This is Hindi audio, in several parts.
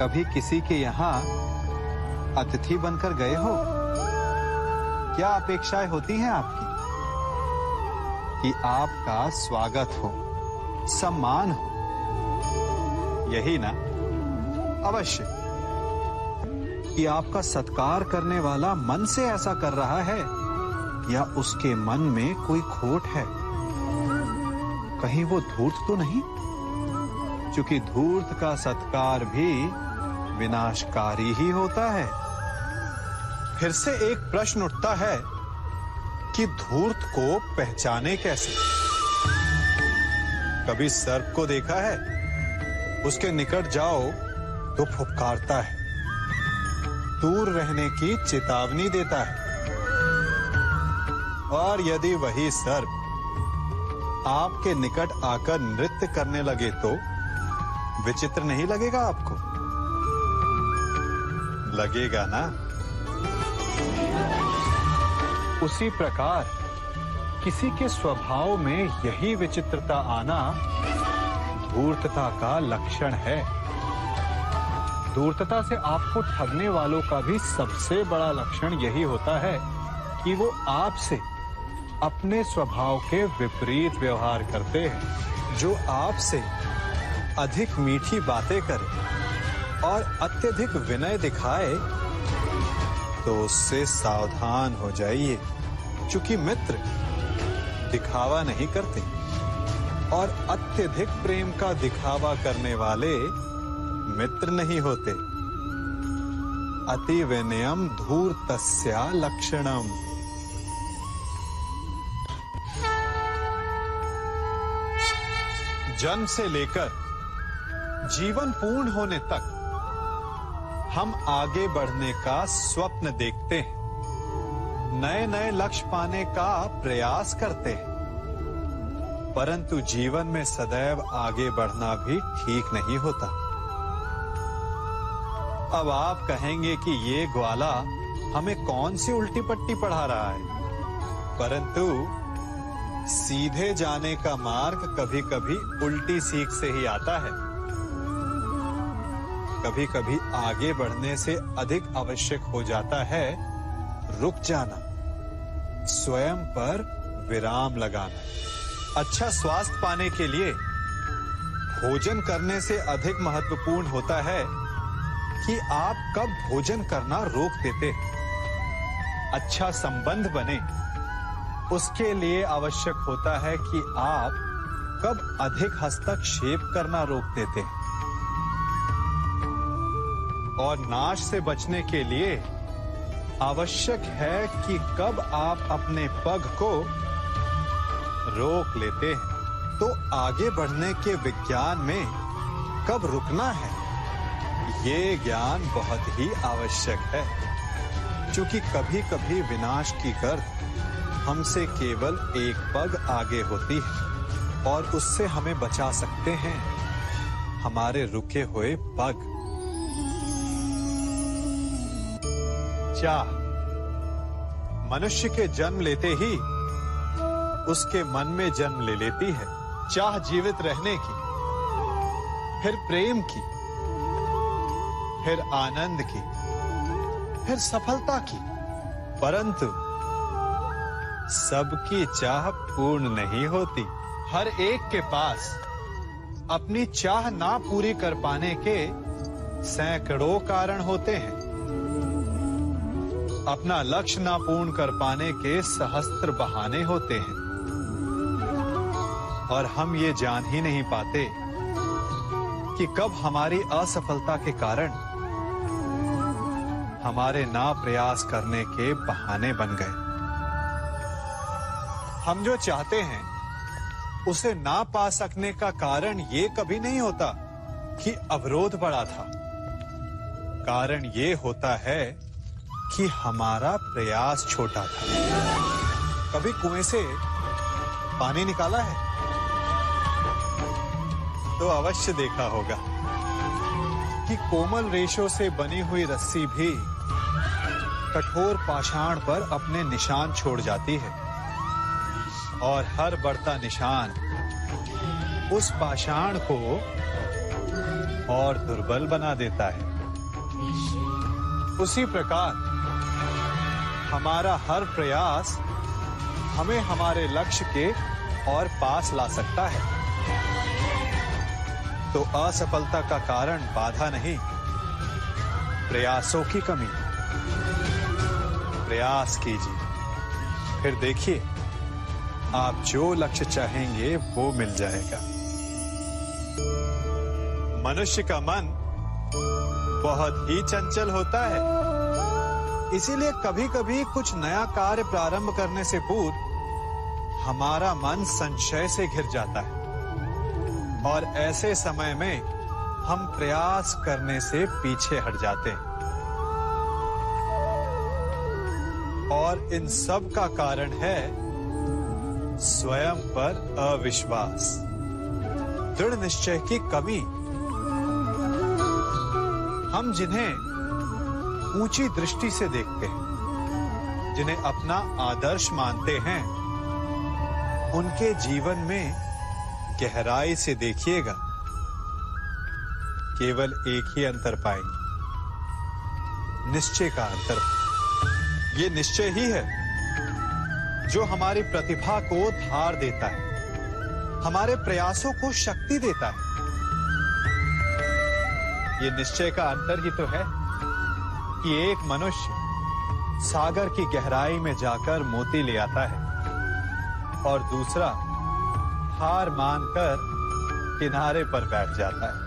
कभी किसी के यहाँ अतिथि बनकर गए हो? क्या अपेक्षाएं होती हैं आपकी? कि आपका स्वागत हो, सम्मान हो, यही ना? अवश्य कि आपका सत्कार करने वाला मन से ऐसा कर रहा है या उसके मन में कोई खोट है। कहीं वो धूर्त तो नहीं? क्योंकि धूर्त का सत्कार भी विनाशकारी ही होता है। फिर से एक प्रश्न उठता है कि धूर्त को पहचाने कैसे? कभी सर्प को देखा है? उसके निकट जाओ तो फुफकारता है, दूर रहने की चेतावनी देता है। और यदि वही सर्प आपके निकट आकर नृत्य करने लगे तो विचित्र नहीं लगेगा आपको? लगेगा ना? उसी प्रकार किसी के स्वभाव में यही विचित्रता आना धूर्तता का लक्षण है। धूर्तता से आपको ठगने वालों का भी सबसे बड़ा लक्षण यही होता है कि वो आपसे अपने स्वभाव के विपरीत व्यवहार करते हैं। जो आपसे अधिक मीठी बातें करे और अत्यधिक विनय दिखाए तो उससे सावधान हो जाइए, क्योंकि मित्र दिखावा नहीं करते और अत्यधिक प्रेम का दिखावा करने वाले मित्र नहीं होते। अति विनयम धूर्तस्य लक्षणम। जन्म से लेकर जीवन पूर्ण होने तक हम आगे बढ़ने का स्वप्न देखते हैं, नए नए लक्ष्य पाने का प्रयास करते हैं, परंतु जीवन में सदैव आगे बढ़ना भी ठीक नहीं होता। अब आप कहेंगे कि ये ग्वाला हमें कौन सी उल्टी पट्टी पढ़ा रहा है, परंतु सीधे जाने का मार्ग कभी कभी उल्टी सीख से ही आता है। कभी कभी आगे बढ़ने से अधिक आवश्यक हो जाता है रुक जाना, स्वयं पर विराम लगाना। अच्छा स्वास्थ्य पाने के लिए भोजन करने से अधिक महत्वपूर्ण होता है कि आप कब भोजन करना रोक देते हैं। अच्छा संबंध बने उसके लिए आवश्यक होता है कि आप कब अधिक हस्तक्षेप करना रोक देते हैं। और नाश से बचने के लिए आवश्यक है कि कब आप अपने पग को रोक लेते हैं। तो आगे बढ़ने के विज्ञान में कब रुकना है, ये ज्ञान बहुत ही आवश्यक है, क्योंकि कभी कभी विनाश की गर्द हमसे केवल एक पग आगे होती है और उससे हमें बचा सकते हैं हमारे रुके हुए पग। चाह मनुष्य के जन्म लेते ही उसके मन में जन्म ले लेती है। चाह जीवित रहने की, फिर प्रेम की, फिर आनंद की, फिर सफलता की, परंतु सबकी चाह पूर्ण नहीं होती। हर एक के पास अपनी चाह ना पूरी कर पाने के सैकड़ों कारण होते हैं। अपना लक्ष्य ना पूर्ण कर पाने के सहस्त्र बहाने होते हैं और हम ये जान ही नहीं पाते कि कब हमारी असफलता के कारण हमारे ना प्रयास करने के बहाने बन गए। हम जो चाहते हैं उसे ना पा सकने का कारण ये कभी नहीं होता कि अवरोध बड़ा था। कारण ये होता है कि हमारा प्रयास छोटा था। कभी कुएं से पानी निकाला है तो अवश्य देखा होगा कि कोमल रेशों से बनी हुई रस्सी भी कठोर पाषाण पर अपने निशान छोड़ जाती है और हर बढ़ता निशान उस पाषाण को और दुर्बल बना देता है। उसी प्रकार हमारा हर प्रयास हमें हमारे लक्ष्य के और पास ला सकता है। तो असफलता का कारण बाधा नहीं, प्रयासों की कमी। प्रयास कीजिए, फिर देखिए आप जो लक्ष्य चाहेंगे वो मिल जाएगा। मनुष्य का मन बहुत ही चंचल होता है, इसीलिए कभी कभी कुछ नया कार्य प्रारंभ करने से पूर्व हमारा मन संशय से घिर जाता है और ऐसे समय में हम प्रयास करने से पीछे हट जाते हैं। और इन सब का कारण है स्वयं पर अविश्वास, दृढ़ निश्चय की कमी। हम जिन्हें ऊंची दृष्टि से देखते हैं, जिन्हें अपना आदर्श मानते हैं, उनके जीवन में गहराई से देखिएगा, केवल एक ही अंतर पाएंगे, निश्चय का अंतर। ये निश्चय ही है जो हमारी प्रतिभा को धार देता है, हमारे प्रयासों को शक्ति देता है। ये निश्चय का अंतर ही तो है कि एक मनुष्य सागर की गहराई में जाकर मोती ले आता है और दूसरा हार मानकर किनारे पर बैठ जाता है।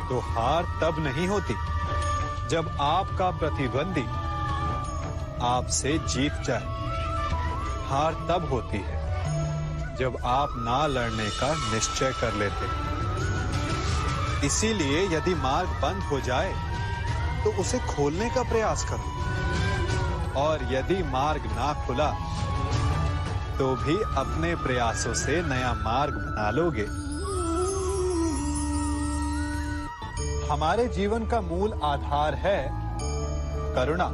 तो हार तब नहीं होती जब आपका प्रतिद्वंदी आपसे जीत जाए। हार तब होती है जब आप ना लड़ने का निश्चय कर लेते हैं। इसीलिए यदि मार्ग बंद हो जाए तो उसे खोलने का प्रयास करो, और यदि मार्ग ना खुला तो भी अपने प्रयासों से नया मार्ग बना लोगे। हमारे जीवन का मूल आधार है करुणा।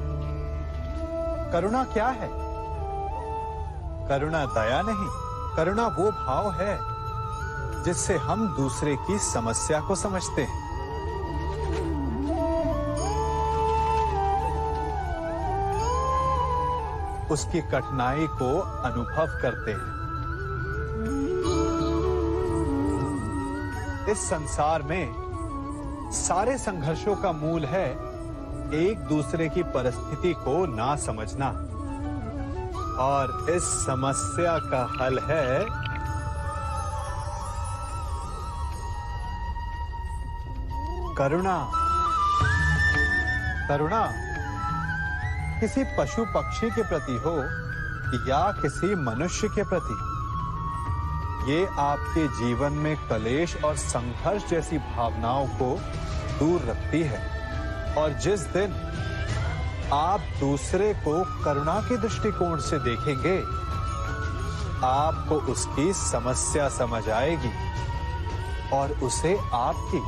करुणा क्या है? करुणा दया नहीं, करुणा वो भाव है जिससे हम दूसरे की समस्या को समझते हैं। उसकी कठिनाई को अनुभव करते हैं। इस संसार में सारे संघर्षों का मूल है एक दूसरे की परिस्थिति को ना समझना, और इस समस्या का हल है करुणा। करुणा किसी पशु पक्षी के प्रति हो या किसी मनुष्य के प्रति, ये आपके जीवन में कलेश और संघर्ष जैसी भावनाओं को दूर रखती है। और जिस दिन आप दूसरे को करुणा के दृष्टिकोण से देखेंगे, आपको उसकी समस्या समझ आएगी और उसे आपकी,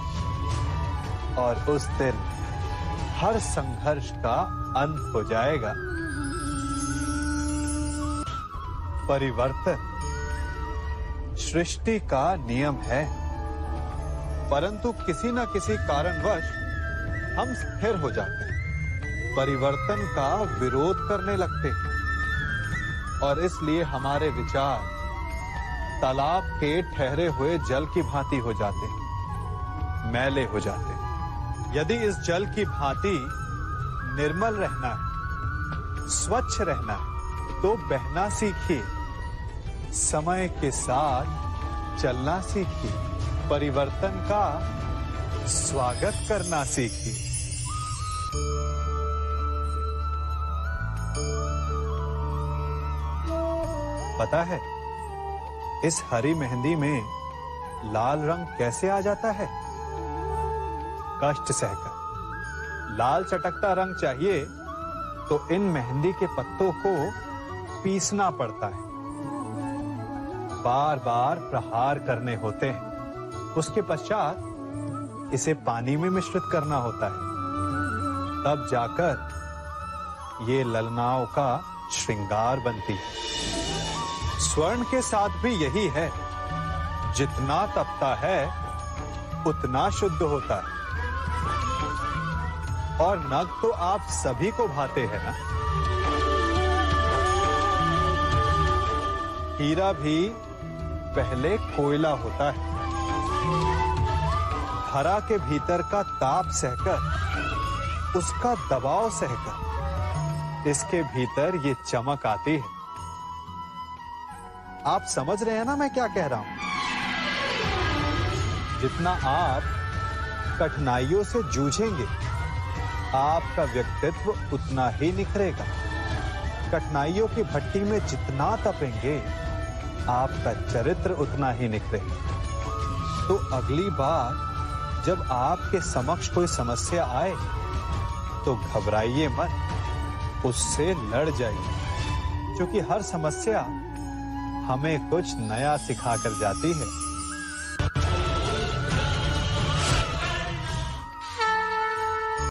और उस दिन हर संघर्ष का अंत हो जाएगा। परिवर्तन सृष्टि का नियम है, परंतु किसी न किसी कारणवश हम स्थिर हो जाते हैं, परिवर्तन का विरोध करने लगते हैं, और इसलिए हमारे विचार तालाब के ठहरे हुए जल की भांति हो जाते हैं, मैले हो जाते हैं। यदि इस जल की भांति निर्मल रहना है, स्वच्छ रहना है, तो बहना सीखिए, समय के साथ चलना सीखिए, परिवर्तन का स्वागत करना सीखिए। पता है इस हरी मेहंदी में लाल रंग कैसे आ जाता है? कष्ट सहकर। लाल चटकता रंग चाहिए तो इन मेहंदी के पत्तों को पीसना पड़ता है, बार बार प्रहार करने होते हैं, उसके पश्चात इसे पानी में मिश्रित करना होता है, तब जाकर ये ललनाओं का श्रृंगार बनती है। स्वर्ण के साथ भी यही है, जितना तपता है उतना शुद्ध होता है। और नग तो आप सभी को भाते हैं ना। हीरा भी पहले कोयला होता है, धरा के भीतर का ताप सहकर, उसका दबाव सहकर इसके भीतर ये चमक आती है। आप समझ रहे हैं ना मैं क्या कह रहा हूं? जितना आप कठिनाइयों से जूझेंगे, आपका व्यक्तित्व उतना ही निखरेगा। कठिनाइयों की भट्टी में जितना तपेंगे, आपका चरित्र उतना ही निखरेगा। तो अगली बार जब आपके समक्ष कोई समस्या आए तो घबराइए मत, उससे लड़ जाइए, क्योंकि हर समस्या हमें कुछ नया सिखा कर जाती है।